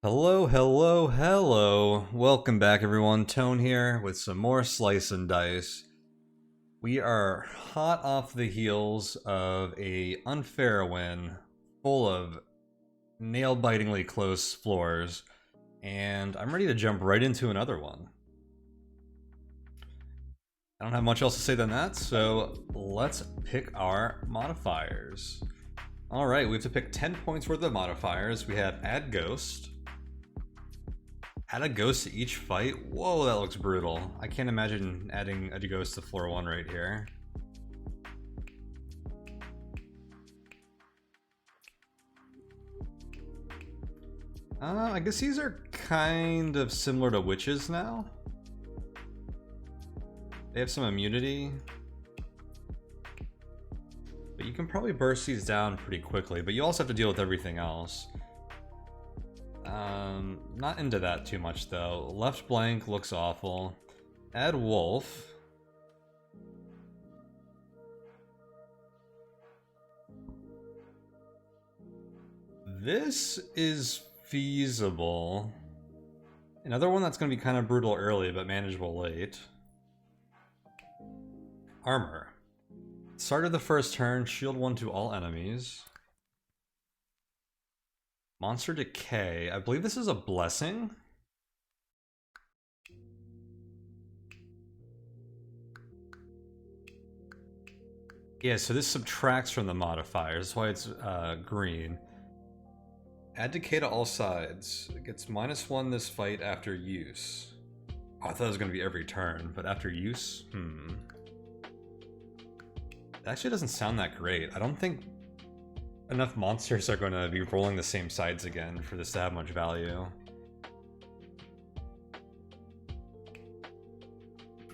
Hello, hello, hello. Welcome back, everyone. Tone here with some more Slice and Dice. We are hot off the heels of a unfair win, full of nail-bitingly close floors, and I'm ready to jump right into another one. I don't have much else to say than that, so let's pick our modifiers. Alright, we have to pick 10 points worth of modifiers. We have Add Ghost. Add a ghost to each fight? Whoa, that looks brutal. I can't imagine adding a ghost to floor 1 right here. I guess these are kind of similar to witches now. They have some immunity. But you can probably burst these down pretty quickly, but you also have to deal with everything else. Not into that too much though. Left blank looks awful. Add wolf. This is feasible. Another one that's going to be kind of brutal early but manageable late. Armor. Start of the first turn, shield 1 to all enemies. Monster Decay. I believe this is a blessing. Yeah, so this subtracts from the modifiers. That's why it's green. Add Decay to all sides. It gets -1 this fight after use. Oh, I thought it was going to be every turn, but after use? That actually doesn't sound that great. I don't think enough monsters are going to be rolling the same sides again for this to have much value.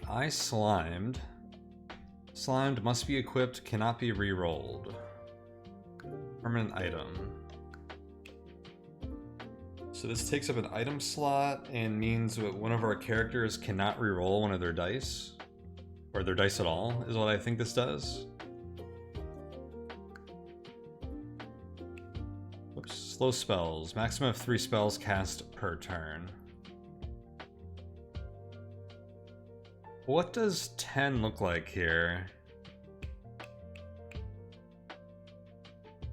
I slimed. Slimed must be equipped, cannot be re-rolled. Permanent item. So this takes up an item slot and means that one of our characters cannot re-roll one of their dice. Or their dice at all, is what I think this does. Slow spells. Maximum of 3 spells cast per turn. What does 10 look like here?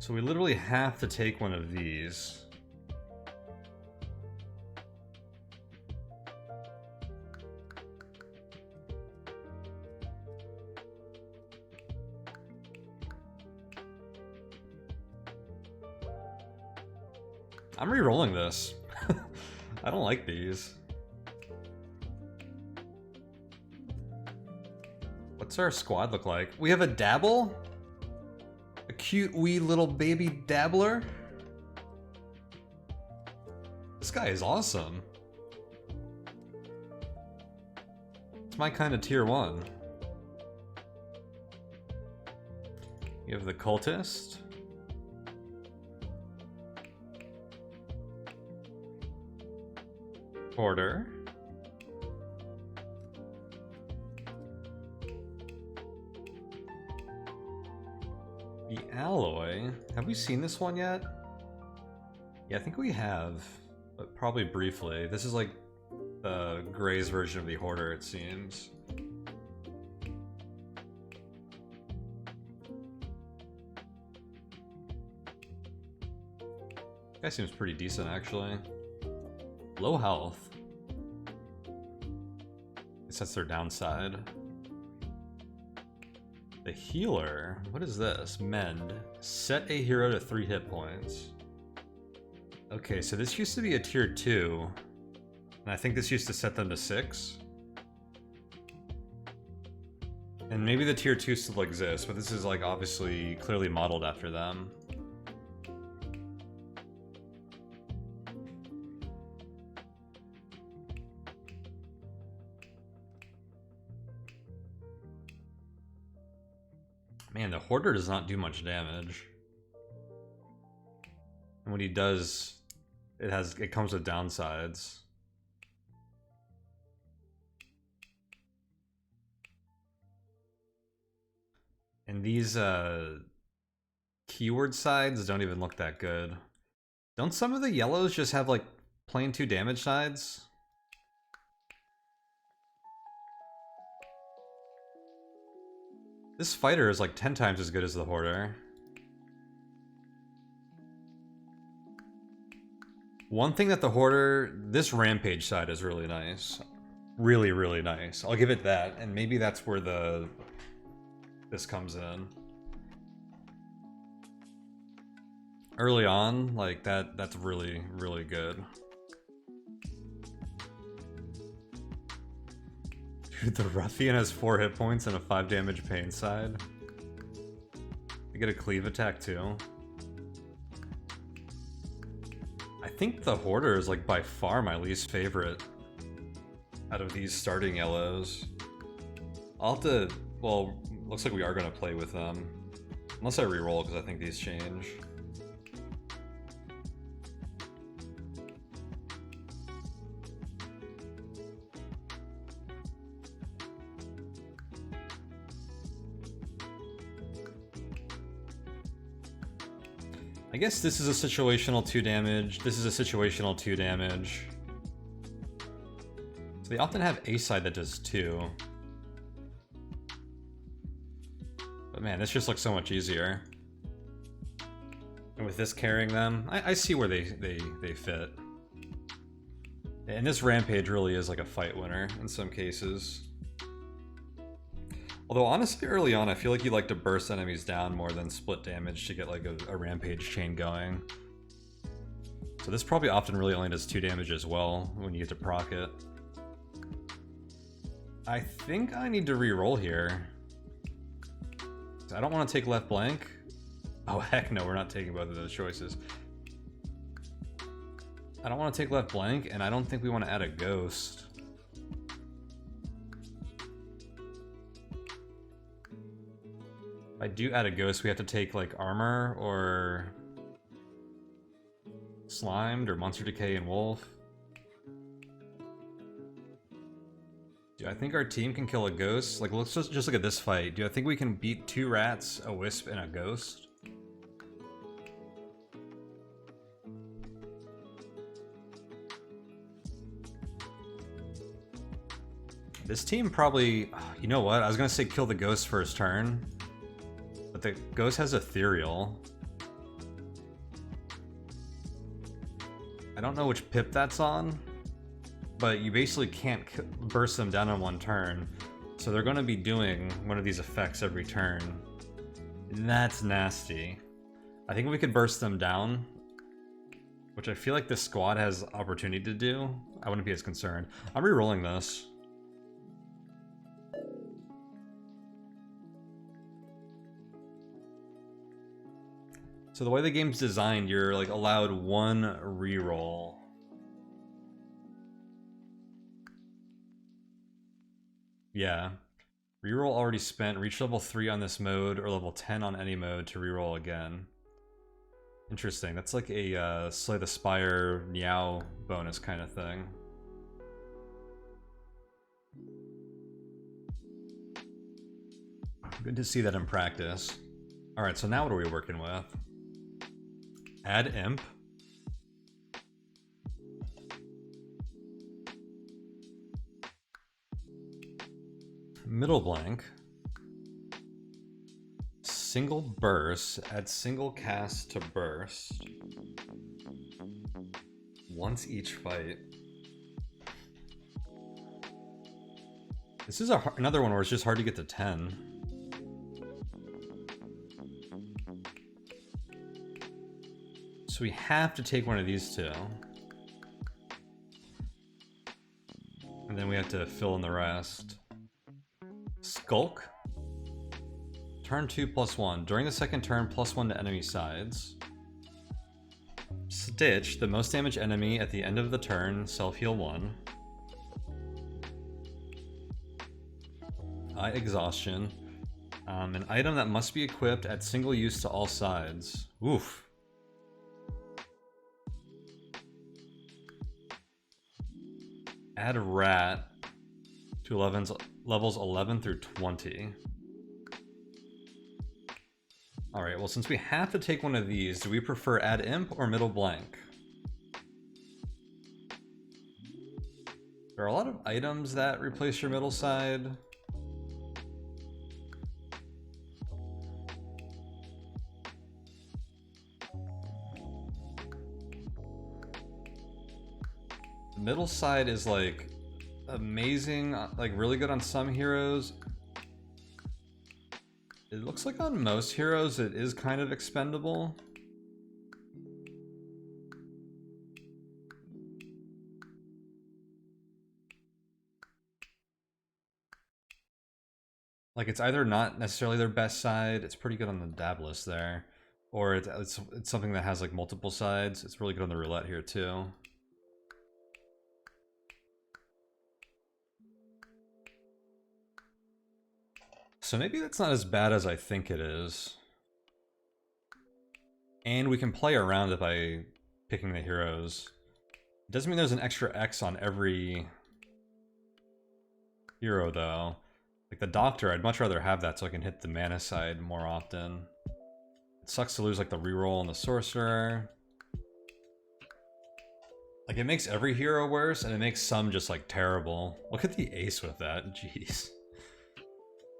So we literally have to take one of these. I'm re-rolling this. I don't like these. What's our squad look like? We have a dabble? A cute wee little baby dabbler? This guy is awesome. It's my kind of tier 1. You have the cultist. Order. The alloy. Have we seen this one yet? Yeah, I think we have, but probably briefly. This is like the Gray's version of the Hoarder, it seems. Guy seems pretty decent, actually. Low health. I guess that's their downside. The healer. What is this? Mend. Set a hero to 3 hit points. Okay, so this used to be a tier 2. And I think this used to set them to 6. And maybe the tier 2 still exists, but this is like obviously clearly modeled after them. Man, the Hoarder does not do much damage. And when he does, it comes with downsides. And these keyword sides don't even look that good. Don't some of the yellows just have like Playing 2 damage sides? This fighter is like 10 times as good as the Hoarder. One thing that the Hoarder, this Rampage side is really nice. Really, really nice. I'll give it that, and maybe that's where this comes in. Early on, like that's really, really good. Dude, the Ruffian has 4 hit points and a 5 damage pain side. I get a cleave attack too. I think the Hoarder is like by far my least favorite out of these starting yellows. I'll have to, well, looks like we are gonna play with them. Unless I reroll, because I think these change. I guess this is a situational 2 damage, this is a situational 2 damage. So they often have a side that does 2. But man, this just looks so much easier. And with this carrying them, I see where they fit. And this Rampage really is like a fight winner in some cases. Although honestly, early on, I feel like you like to burst enemies down more than split damage to get like a Rampage chain going. So this probably often really only does 2 damage as well when you get to proc it. I think I need to re-roll here. I don't want to take left blank. Oh heck no, we're not taking both of those choices. I don't want to take left blank, and I don't think we want to add a ghost. If I do add a ghost, we have to take like armor or slimed or monster decay and wolf. Do I think our team can kill a ghost? Like, let's just look at this fight. Do I think we can beat 2 rats, a wisp, and a ghost? This team probably... You know what? I was gonna say kill the ghost first turn. But the ghost has ethereal. I don't know which pip that's on, but you basically can't burst them down in 1 turn. So they're going to be doing one of these effects every turn. And that's nasty. I think we could burst them down, which I feel like this squad has opportunity to do. I wouldn't be as concerned. I'm re-rolling this. So the way the game's designed, you're like allowed 1 reroll. Yeah. Reroll already spent. Reach level 3 on this mode or level 10 on any mode to reroll again. Interesting. That's like a Slay the Spire Meow bonus kind of thing. Good to see that in practice. Alright, so now what are we working with? Add imp. Middle blank. Single burst. Add single cast to burst. Once each fight. This is another one where it's just hard to get to 10. So we have to take one of these 2. And then we have to fill in the rest. Skulk. Turn 2 +1. During the second turn, +1 to enemy sides. Stitch. The most damaged enemy at the end of the turn, self-heal 1. Eye Exhaustion. An item that must be equipped at single use to all sides. Oof. Add rat to levels 11 through 20. Alright, well since we have to take one of these, do we prefer add imp or middle blank? There are a lot of items that replace your middle side. The middle side is like amazing, like really good on some heroes. It looks like on most heroes it is kind of expendable. Like, it's either not necessarily their best side, it's pretty good on the dab list there, or it's something that has like multiple sides. It's really good on the roulette here too. So maybe that's not as bad as I think it is. And we can play around it by picking the heroes. It doesn't mean there's an extra X on every hero though. Like the Doctor, I'd much rather have that so I can hit the mana side more often. It sucks to lose like the reroll on the Sorcerer. Like, it makes every hero worse, and it makes some just like terrible. Look at the Ace with that, jeez.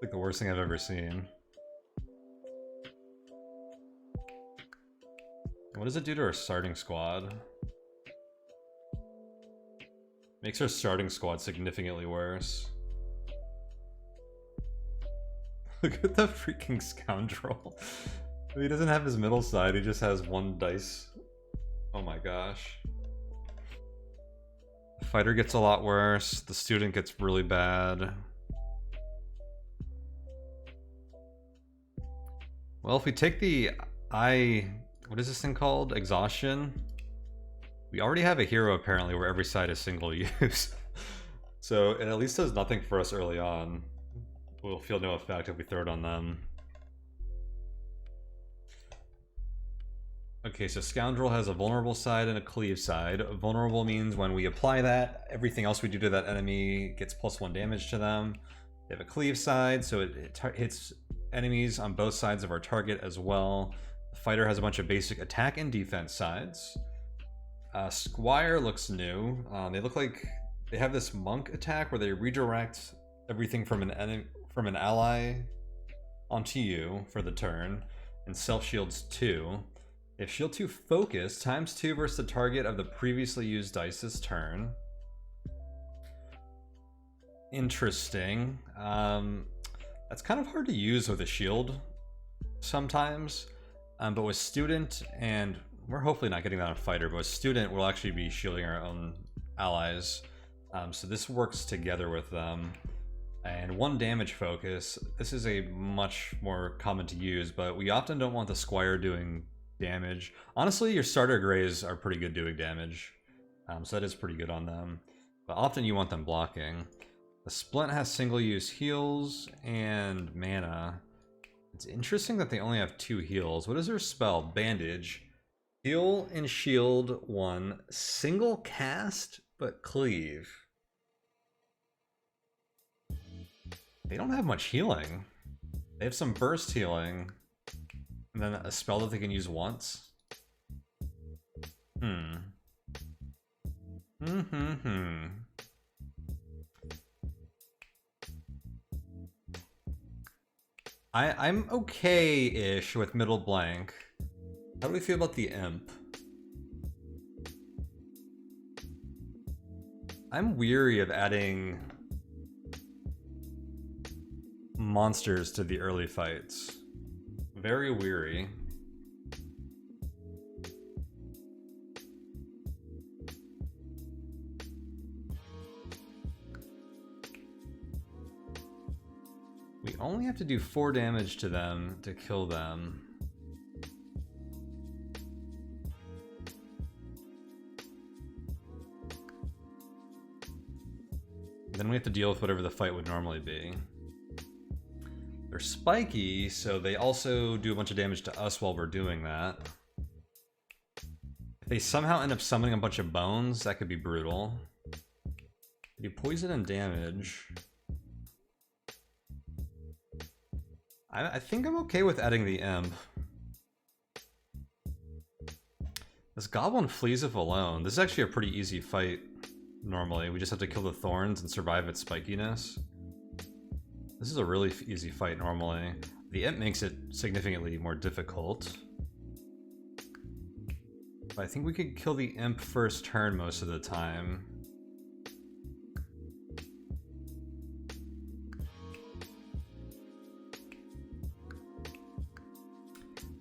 Like the worst thing I've ever seen. What does it do to our starting squad? Makes our starting squad significantly worse. Look at the freaking scoundrel. He doesn't have his middle side, he just has one dice. Oh my gosh. The fighter gets a lot worse, the student gets really bad. Well, if we take the what is this thing called? Exhaustion? We already have a hero apparently where every side is single use. So it at least does nothing for us early on. We'll feel no effect if we throw it on them. Okay, so Scoundrel has a vulnerable side and a cleave side. Vulnerable means when we apply that, everything else we do to that enemy gets +1 damage to them. They have a cleave side, so it hits enemies on both sides of our target as well. The fighter has a bunch of basic attack and defense sides. Squire looks new. They look like they have this monk attack where they redirect everything from an ally onto you for the turn, and self shields 2. They have shield 2 focus ×2 versus the target of the previously used dice this turn. Interesting. That's kind of hard to use with a shield sometimes, but with student, and we're hopefully not getting that on fighter, but with student we'll actually be shielding our own allies, so this works together with them. And 1 damage focus, this is a much more common to use, but we often don't want the Squire doing damage. Honestly, your starter grays are pretty good doing damage, so that is pretty good on them, but often you want them blocking. The Splint has single-use heals and mana. It's interesting that they only have 2 heals. What is their spell? Bandage. Heal and shield 1. Single cast, but cleave. They don't have much healing. They have some burst healing. And then a spell that they can use once. I'm okay-ish with middle blank. How do we feel about the imp? I'm weary of adding monsters to the early fights. Very weary. We only have to do 4 damage to them to kill them. Then we have to deal with whatever the fight would normally be. They're spiky, so they also do a bunch of damage to us while we're doing that. If they somehow end up summoning a bunch of bones, that could be brutal. They do poison and damage. I think I'm okay with adding the imp. This goblin flees if alone. This is actually a pretty easy fight normally. We just have to kill the thorns and survive its spikiness. This is a really easy fight normally. The imp makes it significantly more difficult. But I think we could kill the imp first turn most of the time.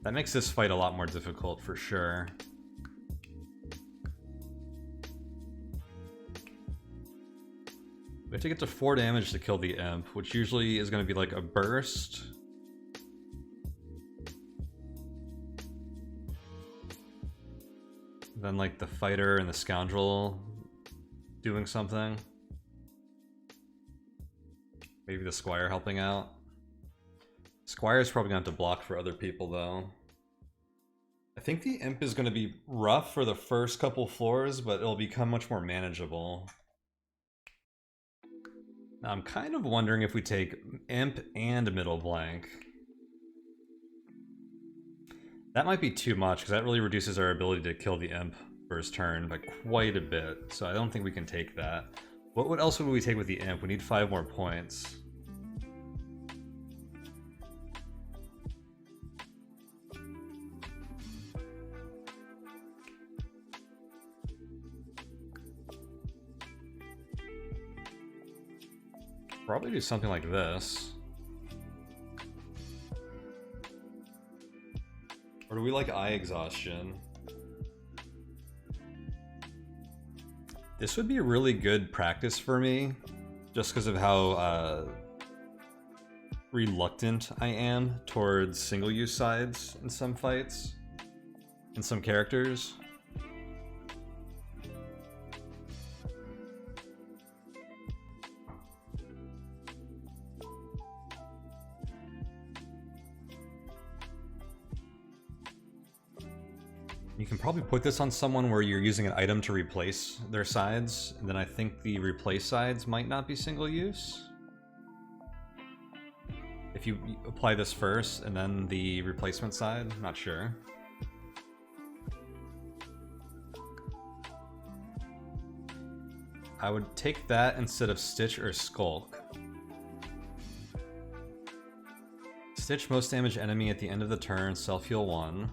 That makes this fight a lot more difficult for sure. We have to get to 4 damage to kill the imp, which usually is going to be like a burst. Then like the fighter and the scoundrel doing something. Maybe the squire helping out. Squire's probably going to have to block for other people though. I think the imp is going to be rough for the first couple floors, but it'll become much more manageable. Now I'm kind of wondering if we take imp and middle blank. That might be too much, because that really reduces our ability to kill the imp first turn by quite a bit, so I don't think we can take that. What else would we take with the imp? We need 5 more points. Probably do something like this. Or do we like eye exhaustion? This would be really good practice for me, just because of how reluctant I am towards single-use sides in some fights, in some characters. You can probably put this on someone where you're using an item to replace their sides, and then I think the replace sides might not be single use. If you apply this first and then the replacement side, I'm not sure. I would take that instead of Stitch or Skulk. Stitch most damage enemy at the end of the turn, self-heal 1.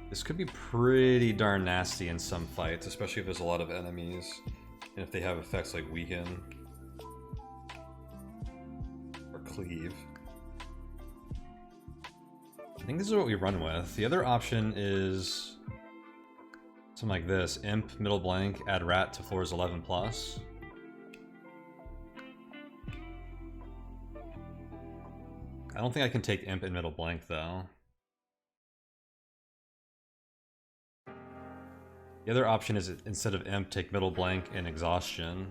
This could be pretty darn nasty in some fights, especially if there's a lot of enemies, and if they have effects like Weaken or Cleave. I think this is what we run with. The other option is something like this: Imp, middle blank, add Rat to floors 11 plus. I don't think I can take Imp and middle blank though. The other option is, instead of Imp, take middle blank and exhaustion.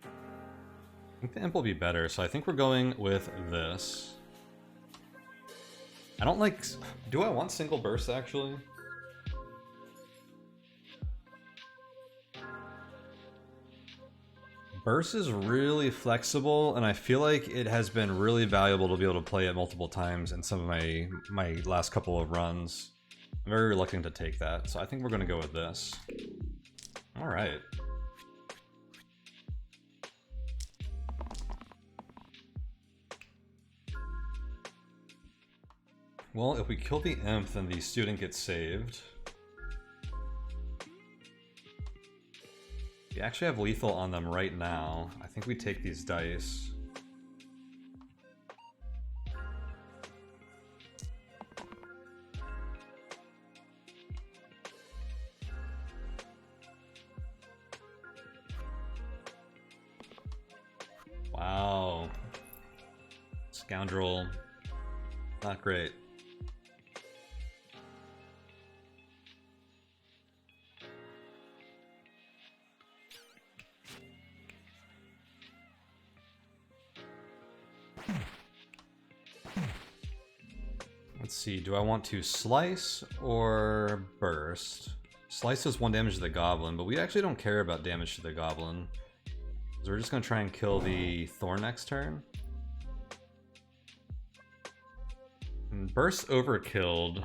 I think the Imp will be better, so I think we're going with this. I don't like... Do I want single burst, actually? Burst is really flexible, and I feel like it has been really valuable to be able to play it multiple times in some of my last couple of runs. I'm very reluctant to take that, so I think we're going to go with this. Alright. Well, if we kill the imp, then the student gets saved. We actually have lethal on them right now. I think we take these dice. Wow. Scoundrel. Not great. Let's see, do I want to slice or burst? Slice does 1 damage to the goblin, but we actually don't care about damage to the goblin. So we're just going to try and kill the thorn next turn. And burst overkilled.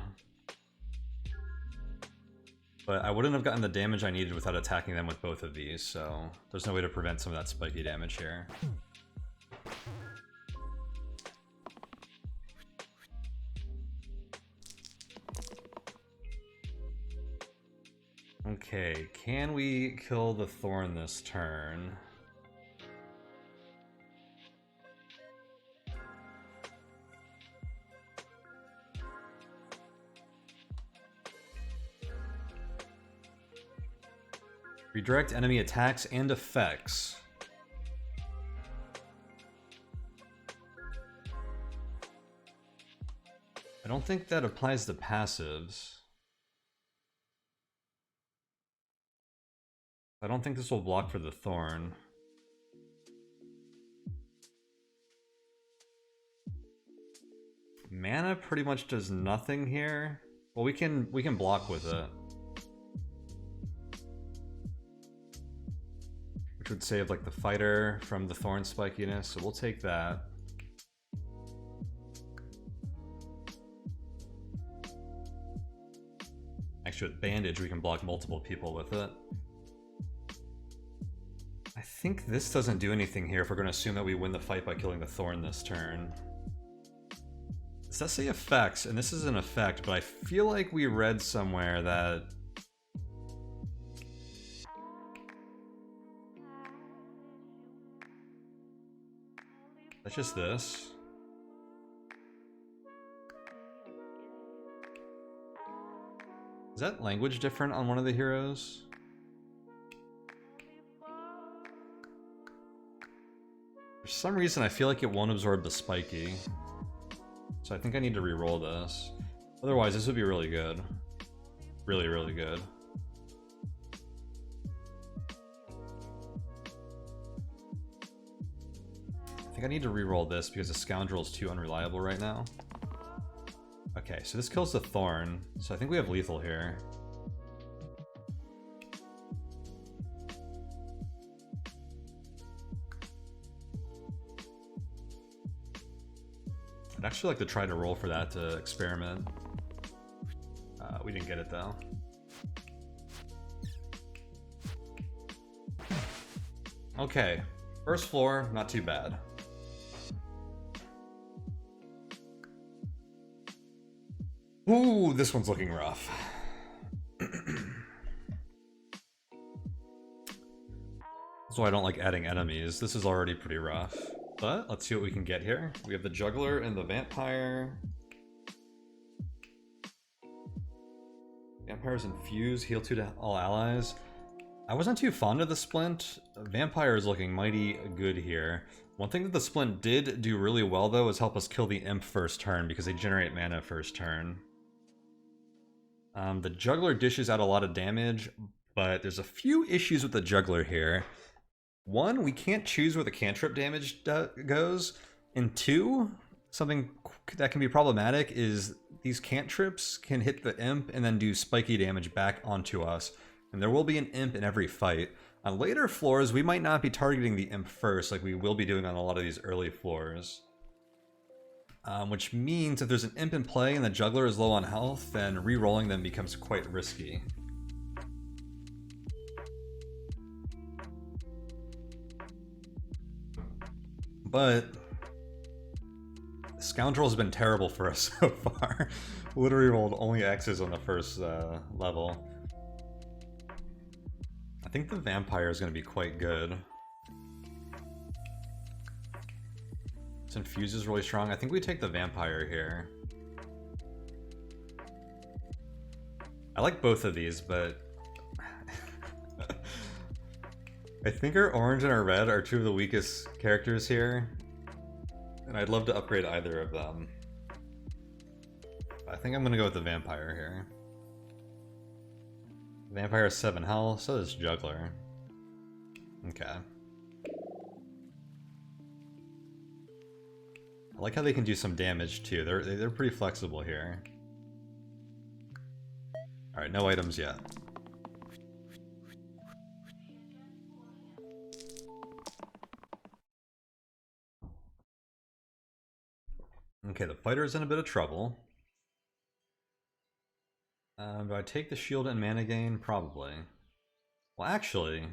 But I wouldn't have gotten the damage I needed without attacking them with both of these, so there's no way to prevent some of that spiky damage here. Okay, can we kill the thorn this turn? Redirect enemy attacks and effects. I don't think that applies to passives. I don't think this will block for the thorn. Mana pretty much does nothing here. Well, we can block with it. Which would save like the fighter from the thorn spikiness, so we'll take that. Actually, with bandage, we can block multiple people with it. I think this doesn't do anything here if we're going to assume that we win the fight by killing the thorn this turn. It does say effects, and this is an effect, but I feel like we read somewhere that that's just this. Is that language different on one of the heroes? For some reason I feel like it won't absorb the spiky. So I think I need to re-roll this. Otherwise this would be really good. Really, really good. I think I need to re-roll this because the scoundrel is too unreliable right now. Okay, so this kills the thorn, so I think we have lethal here. I'd actually like to try to roll for that to experiment. We didn't get it though. Okay, first floor, not too bad. Ooh, this one's looking rough. That's why I don't like adding enemies. This is already pretty rough. But let's see what we can get here. We have the juggler and the vampire. Vampires infuse, heal 2 to all allies. I wasn't too fond of the splint. Vampire is looking mighty good here. One thing that the splint did do really well though is help us kill the imp first turn because they generate mana first turn. The juggler dishes out a lot of damage, but there's a few issues with the juggler here. One, we can't choose where the cantrip damage goes. And two, something that can be problematic is these cantrips can hit the imp and then do spiky damage back onto us. And there will be an imp in every fight. On later floors, we might not be targeting the imp first like we will be doing on a lot of these early floors. Which means if there's an imp in play and the juggler is low on health, then re-rolling them becomes quite risky. But Scoundrel has been terrible for us so far. Literally rolled only X's on the first level. I think the vampire is going to be quite good. This infuse is really strong. I think we take the vampire here. I like both of these, but I think our orange and our red are two of the weakest characters here, and I'd love to upgrade either of them. I think I'm gonna go with the vampire here. Vampire is 7 health, so does juggler. Okay. I like how they can do some damage too. They're pretty flexible here. All right, no items yet. Okay, the fighter is in a bit of trouble. Do I take the shield and mana gain? Probably. Well, actually,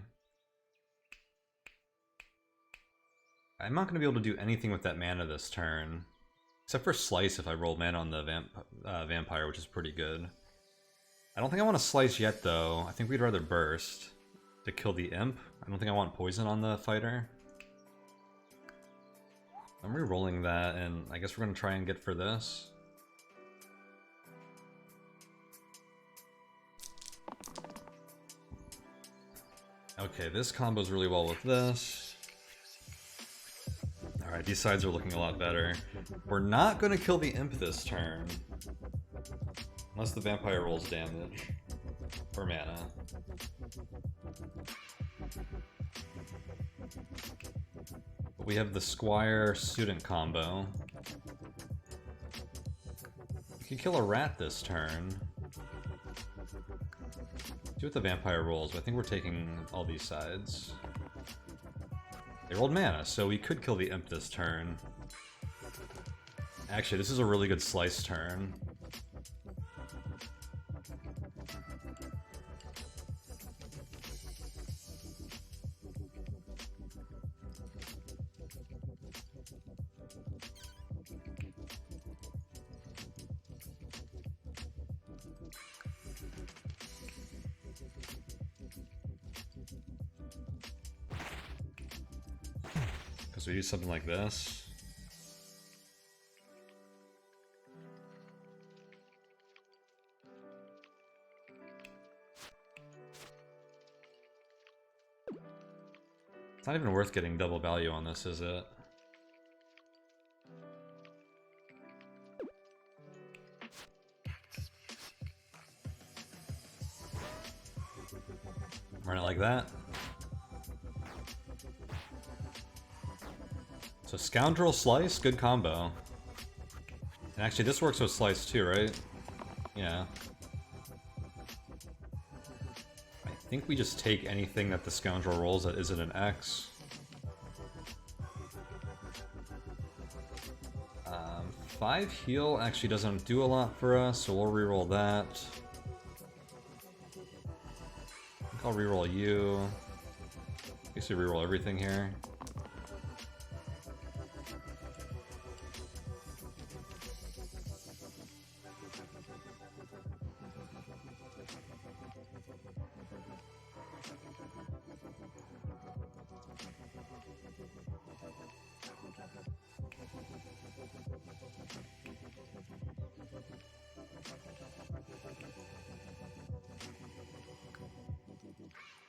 I'm not going to be able to do anything with that mana this turn. Except for Slice if I roll mana on the Vampire, which is pretty good. I don't think I want to Slice yet, though. I think we'd rather Burst to kill the Imp. I don't think I want Poison on the Fighter. I'm re-rolling that, and I guess we're going to try and get for this. Okay, this combos really well with this. Alright, these sides are looking a lot better. We're not going to kill the Imp this turn. Unless the Vampire rolls damage. Or mana. But we have the Squire Student combo. We can kill a rat this turn. See what the Vampire rolls, but I think we're taking all these sides. They rolled mana, so we could kill the Imp this turn. Actually, this is a really good Slice turn. So we do something like this. It's not even worth getting double value on this, is it? Run it like that. So Scoundrel Slice, good combo. And actually this works with Slice too, right? Yeah. I think we just take anything that the Scoundrel rolls that isn't an X. 5 heal actually doesn't do a lot for us, so we'll reroll that. I think I'll reroll you. I guess we reroll everything here.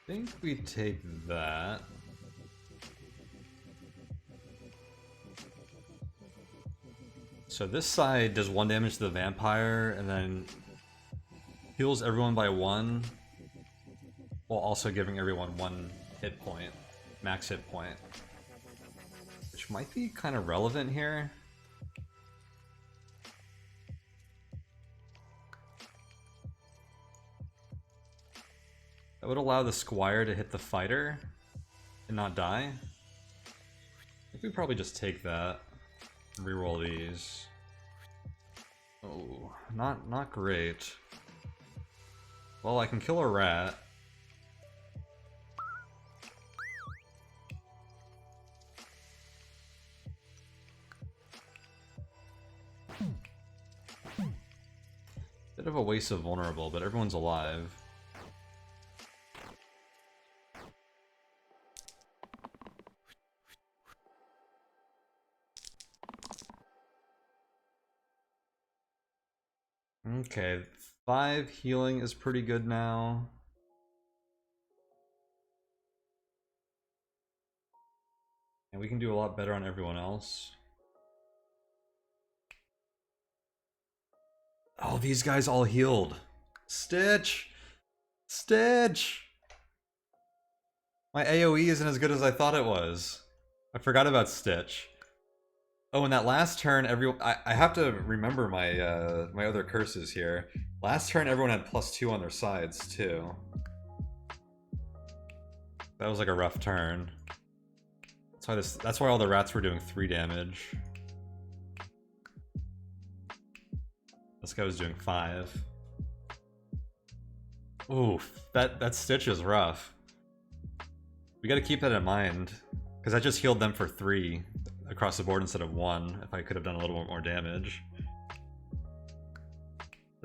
I think we take that. So this side does 1 damage to the Vampire and then heals everyone by 1 while also giving everyone 1 hit point, max hit point, which might be kind of relevant here. That would allow the Squire to hit the Fighter and not die. I think we probably just take that and reroll these. Oh, not great. Well, I can kill a rat. Bit of a waste of vulnerable, but everyone's alive. Okay, 5 healing is pretty good now. And we can do a lot better on everyone else. Oh, these guys all healed. Stitch! Stitch! My AoE isn't as good as I thought it was. I forgot about Stitch. Oh, in that last turn, I have to remember my my other curses here. Last turn, everyone had +2 on their sides too. That was like a rough turn. That's why all the rats were doing 3 damage. This guy was doing 5. Oof, that stitch is rough. We gotta keep that in mind, because I just healed them for 3 across the board instead of 1, if I could have done a little bit more damage.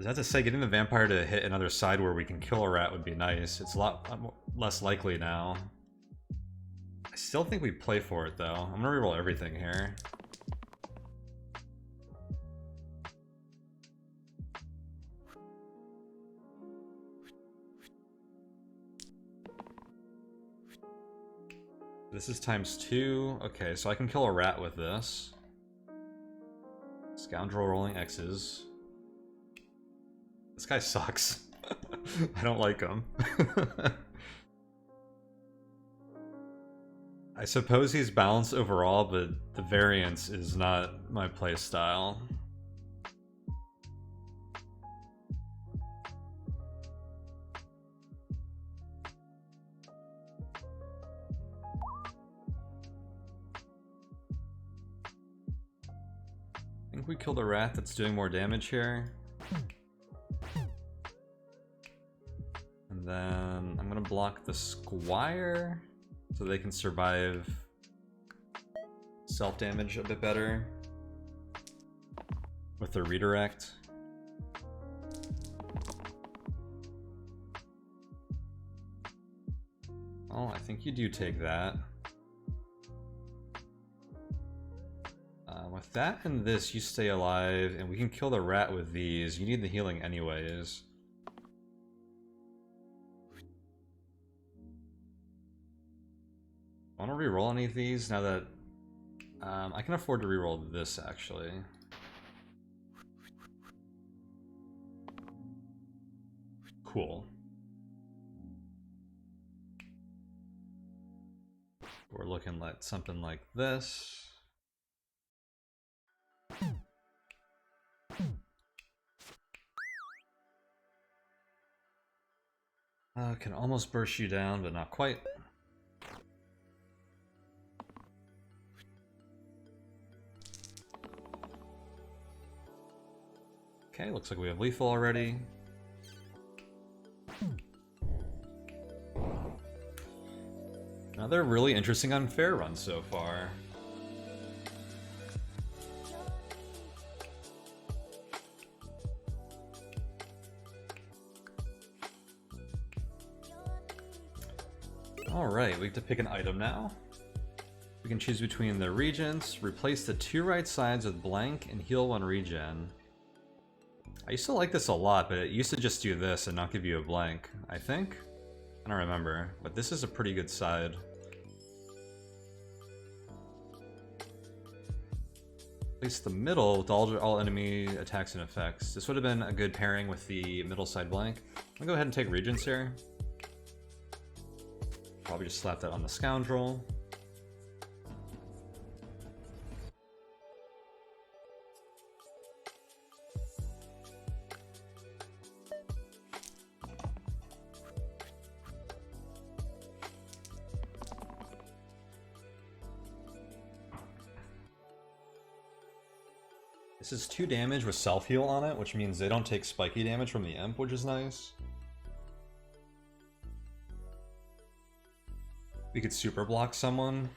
I have to say, getting the vampire to hit another side where we can kill a rat would be nice. It's a lot less likely now. I still think we play for it, though. I'm gonna reroll everything here. This is ×2. Okay, so I can kill a rat with this. Scoundrel rolling X's. This guy sucks. I don't like him. I suppose he's balanced overall, but the variance is not my playstyle. I think we killed a rat that's doing more damage here. And then I'm gonna block the squire so they can survive self-damage a bit better with their redirect. Oh, I think you do take that. With that and this, you stay alive, and we can kill the rat with these. You need the healing anyways. I want to reroll any of these now that I can afford to reroll this actually. Cool. We're looking at something like this. Can almost burst you down, but not quite. Okay, looks like we have lethal already. Another really interesting unfair run so far. Alright, we have to pick an item now. We can choose between the regents, replace the 2 right sides with blank, and heal 1 regen. I used to like this a lot, but it used to just do this and not give you a blank, I think? I don't remember, but this is a pretty good side. Place the middle with all enemy attacks and effects. This would have been a good pairing with the middle side blank. I'm gonna go ahead and take regents here. Probably just slap that on the scoundrel. This is 2 damage with self-heal on it, which means they don't take spiky damage from the imp, which is nice. We could super block someone.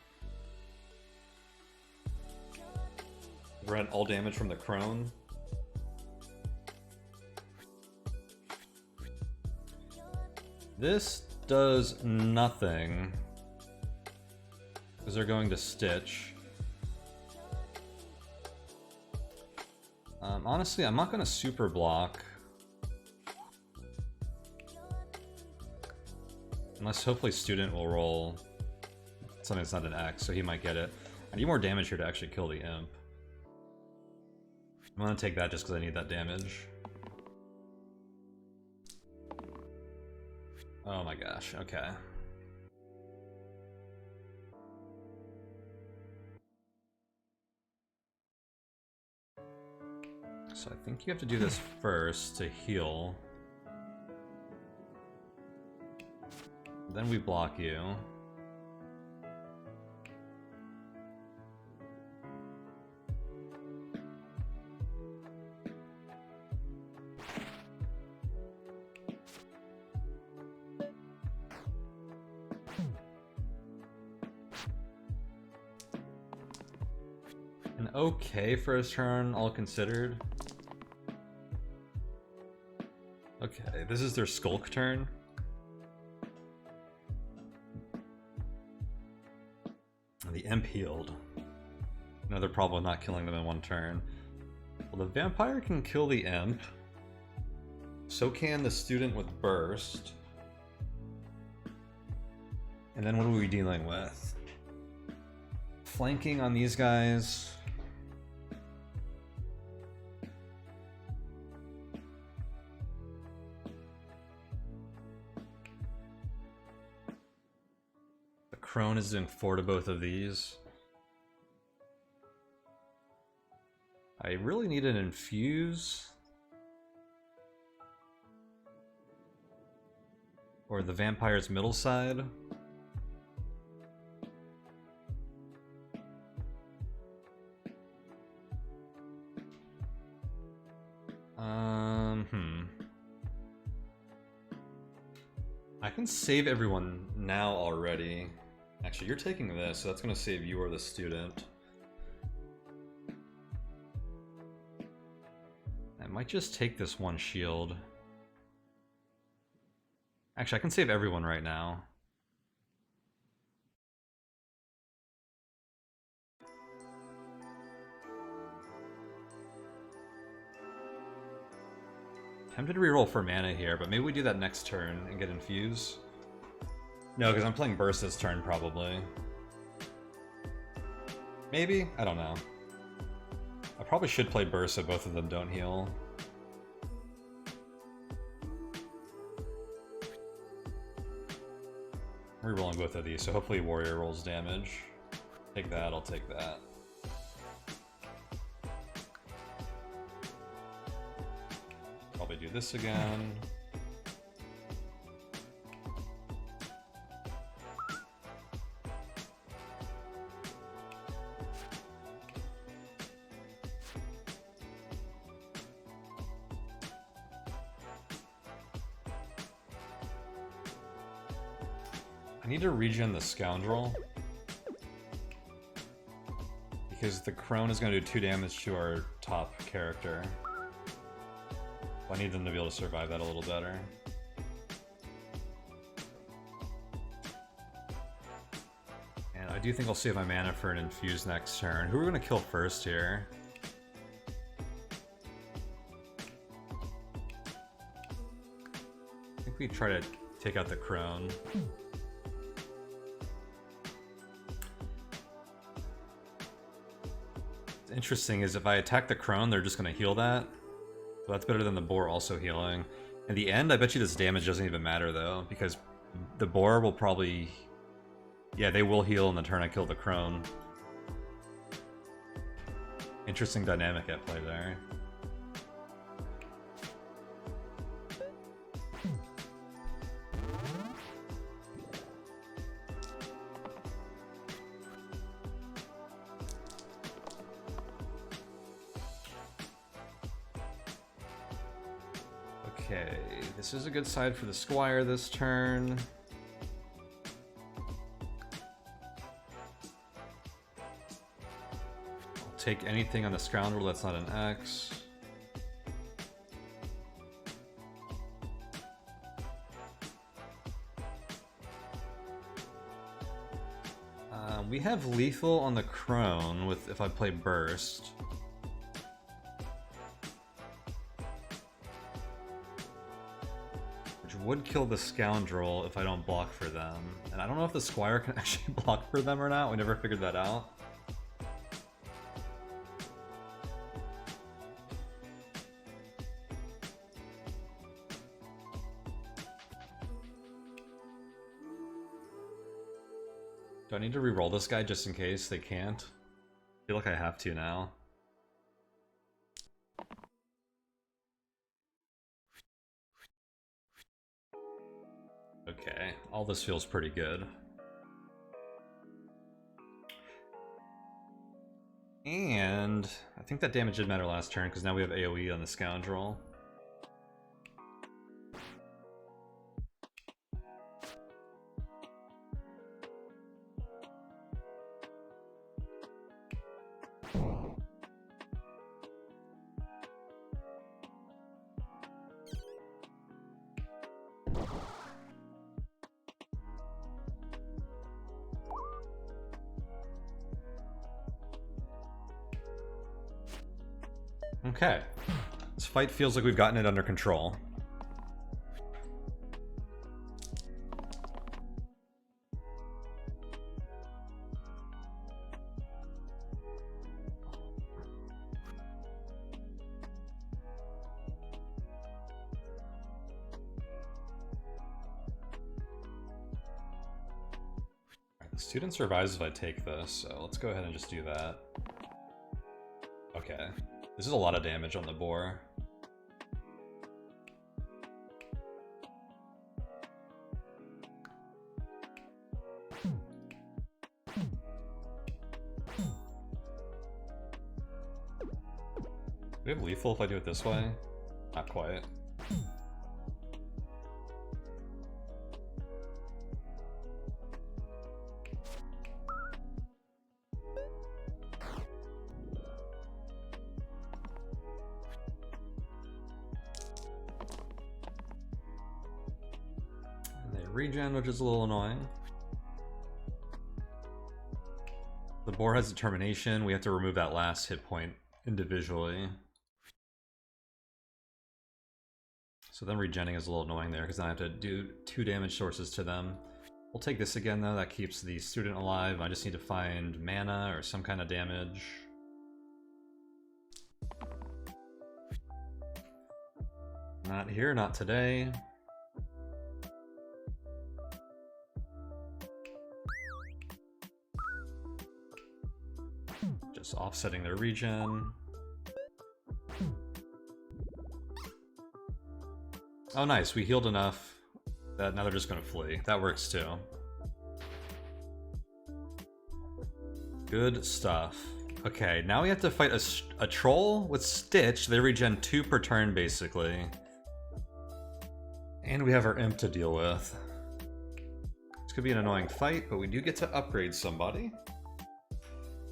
Prevent all damage from the crone. This does nothing, because they're going to stitch. Honestly, I'm not going to super block. Unless hopefully student will roll something that's not an X, so he might get it. I need more damage here to actually kill the imp. I'm gonna take that just because I need that damage. Oh my gosh, okay. So I think you have to do this first to heal. Then we block you. An okay first turn, all considered. Okay, this is their Skulk turn. The Imp healed. Another problem with not killing them in one turn. Well, the Vampire can kill the Imp. So can the Student with Burst. And then what are we dealing with? Flanking on these guys. The Crone is doing 4 to both of these. I really need an Infuse. Or the Vampire's middle side. I can save everyone now already. Actually, you're taking this, so that's going to save you or the Student. I might just take this one shield. Actually, I can save everyone right now. Tempted to reroll for mana here, but maybe we do that next turn and get Infuse. No, because I'm playing Burst this turn, probably. Maybe? I don't know. I probably should play Burst so both of them don't heal. I'm rerolling both of these, so hopefully Warrior rolls damage. Take that, I'll take that. Probably do this again. I need to regen the Scoundrel, because the Crone is going to do 2 damage to our top character. I need them to be able to survive that a little better. And I do think I'll save my mana for an Infuse next turn. Who are we going to kill first here? I think we try to take out the Crone. What's interesting is if I attack the Crone, they're just going to heal that. So that's better than the Boar also healing. In the end, I bet you this damage doesn't even matter though, because the Boar will probably... Yeah, they will heal in the turn I kill the Crone. Interesting dynamic at play there. Okay, this is a good side for the Squire this turn. I'll take anything on the Scoundrel that's not an X. We have lethal on the Crone with if I play Burst. Would kill the Scoundrel if I don't block for them. And I don't know if the Squire can actually block for them or not. We never figured that out. Do I need to re-roll this guy just in case they can't? I feel like I have to now. Okay, all this feels pretty good. And I think that damage did matter last turn because now we have AoE on the Scoundrel. Okay. This fight feels like we've gotten it under control. The student survives if I take this, so let's go ahead and just do that. Okay. This is a lot of damage on the boar. Do we have lethal if I do it this way? Not quite. Regen, which is a little annoying. The boar has determination. We have to remove that last hit point individually. So then regenning is a little annoying there because then I have to do 2 damage sources to them. We'll take this again though, that keeps the student alive. I just need to find mana or some kind of damage. Not here, not today. Just offsetting their regen. Oh nice, we healed enough that now they're just gonna flee. That works too. Good stuff. Okay, now we have to fight a troll with Stitch. They regen 2 per turn basically. And we have our imp to deal with. This could be an annoying fight, but we do get to upgrade somebody.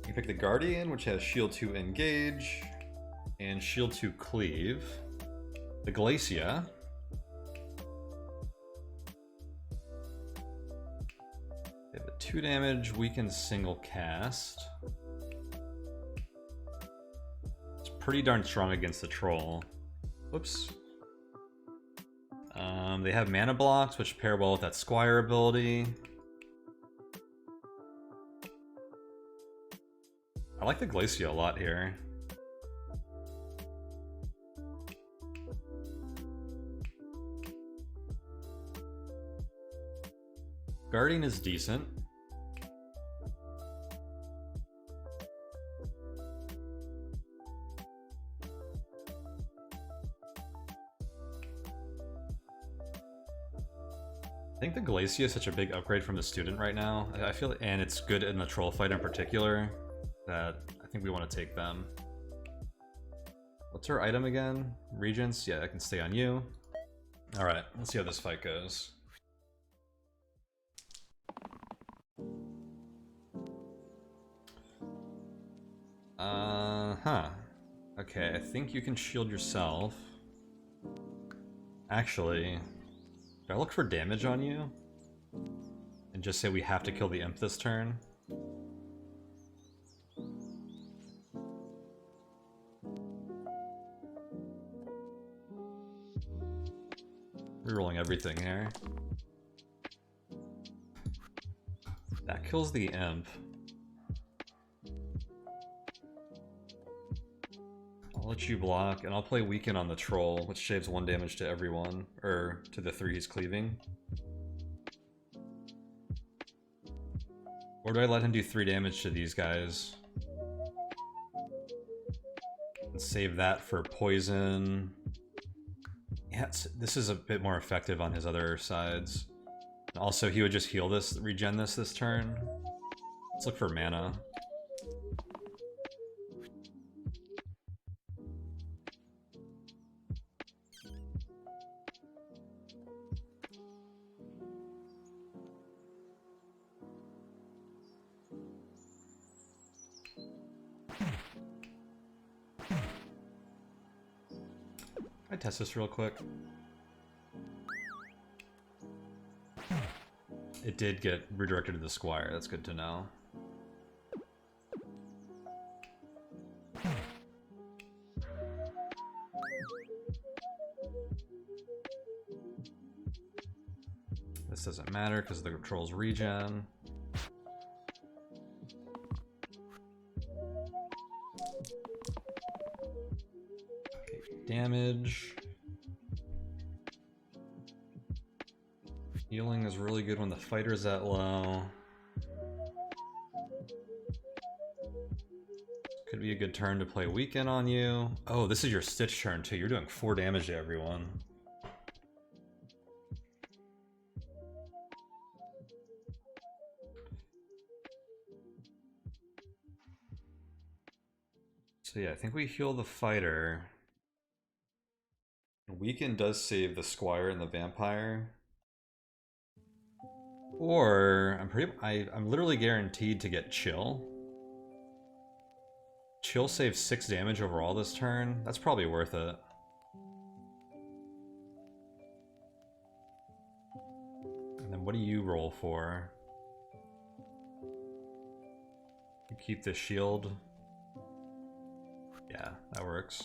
You pick the Guardian, which has shield 2 engage and shield 2 cleave. The Glacia. They have a 2 damage, weakened single cast. It's pretty darn strong against the troll. Whoops. They have mana blocks, which pair well with that Squire ability. I like the Glacia a lot here. Guardian is decent. I think the Glacia is such a big upgrade from the student right now. I feel, and it's good in the troll fight in particular, that I think we want to take them. What's her item again? Regents? Yeah, I can stay on you. Alright, let's see how this fight goes. Okay, I think you can shield yourself. Actually, do I look for damage on you? And just say we have to kill the imp this turn? Rerolling everything here. That kills the imp. I'll let you block, and I'll play Weaken on the troll, which saves 1 damage to everyone, or to the 3 he's cleaving. Or do I let him do 3 damage to these guys? And save that for poison. Yeah, this is a bit more effective on his other sides. Also, he would just heal this, regen this turn. Let's look for mana. I test this real quick. It did get redirected to the Squire, that's good to know. This doesn't matter because the controls regen. Okay, damage. Healing is really good when the fighter's that low. Could be a good turn to play Weekend on you. Oh, this is your Stitch turn too. You're doing 4 damage to everyone. So yeah, I think we heal the fighter. Weekend does save the Squire and the Vampire. Or I'm literally guaranteed to get Chill. Chill saves 6 damage overall this turn. That's probably worth it. And then what do you roll for? You keep the shield. Yeah, that works.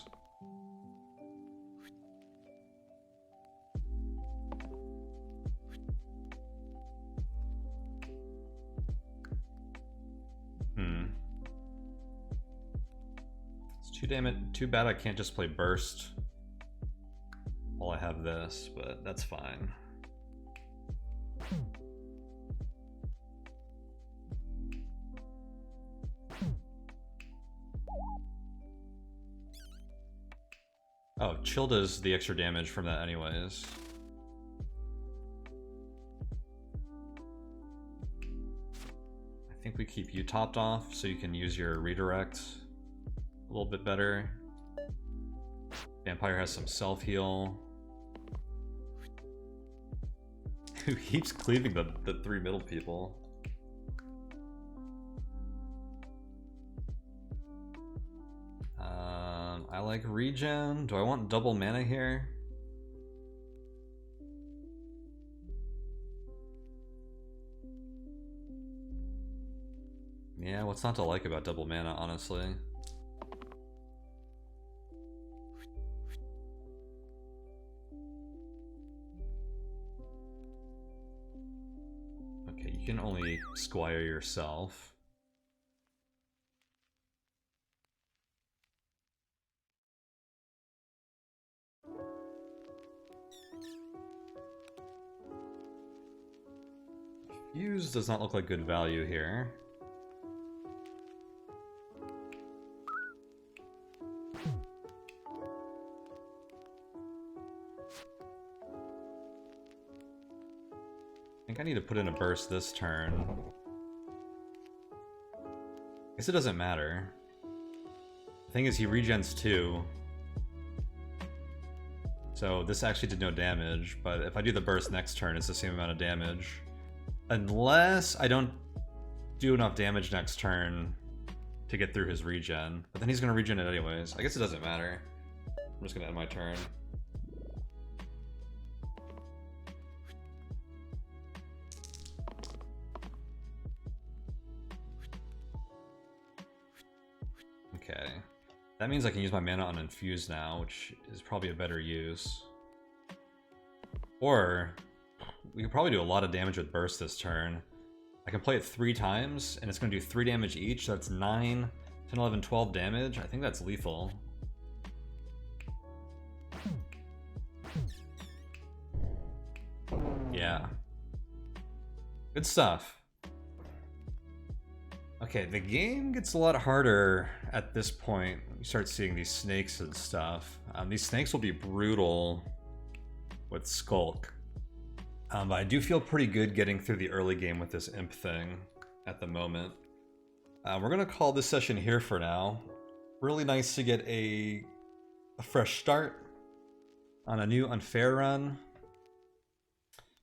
Too bad I can't just play Burst while I have this, but that's fine. Oh, Chill does the extra damage from that anyways. I think we keep you topped off so you can use your redirect a little bit better. Vampire has some self-heal. Who keeps cleaving the 3 middle people? I like regen. Do I want double mana here? Yeah, what's not to like about double mana, honestly? Okay, you can only Squire yourself. Fuse does not look like good value here. I think I need to put in a burst this turn. I guess it doesn't matter. The thing is, he regens 2. So this actually did no damage, but if I do the burst next turn, it's the same amount of damage. Unless I don't do enough damage next turn to get through his regen. But then he's going to regen it anyways. I guess it doesn't matter. I'm just going to end my turn. Okay. That means I can use my mana on Infuse now, which is probably a better use. Or we could probably do a lot of damage with Burst this turn. I can play it 3 times, and it's going to do 3 damage each, so that's 9, 10, 11, 12 damage. I think that's lethal. Yeah. Good stuff. Okay, the game gets a lot harder at this point. You start seeing these snakes and stuff. These snakes will be brutal with Skulk. But I do feel pretty good getting through the early game with this imp thing at the moment. We're going to call this session here for now. Really nice to get a fresh start on a new unfair run.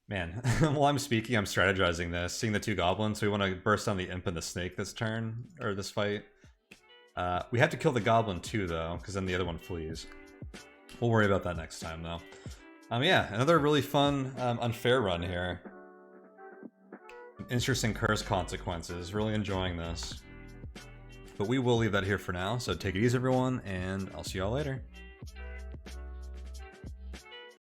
Man, while I'm speaking, I'm strategizing this. Seeing the 2 goblins, so we want to burst on the imp and the snake this turn, or this fight. We have to kill the goblin too, though, because then the other one flees. We'll worry about that next time, though. Yeah, another really fun unfair run here. Interesting curse consequences. Really enjoying this. But we will leave that here for now, so take it easy, everyone, and I'll see y'all later.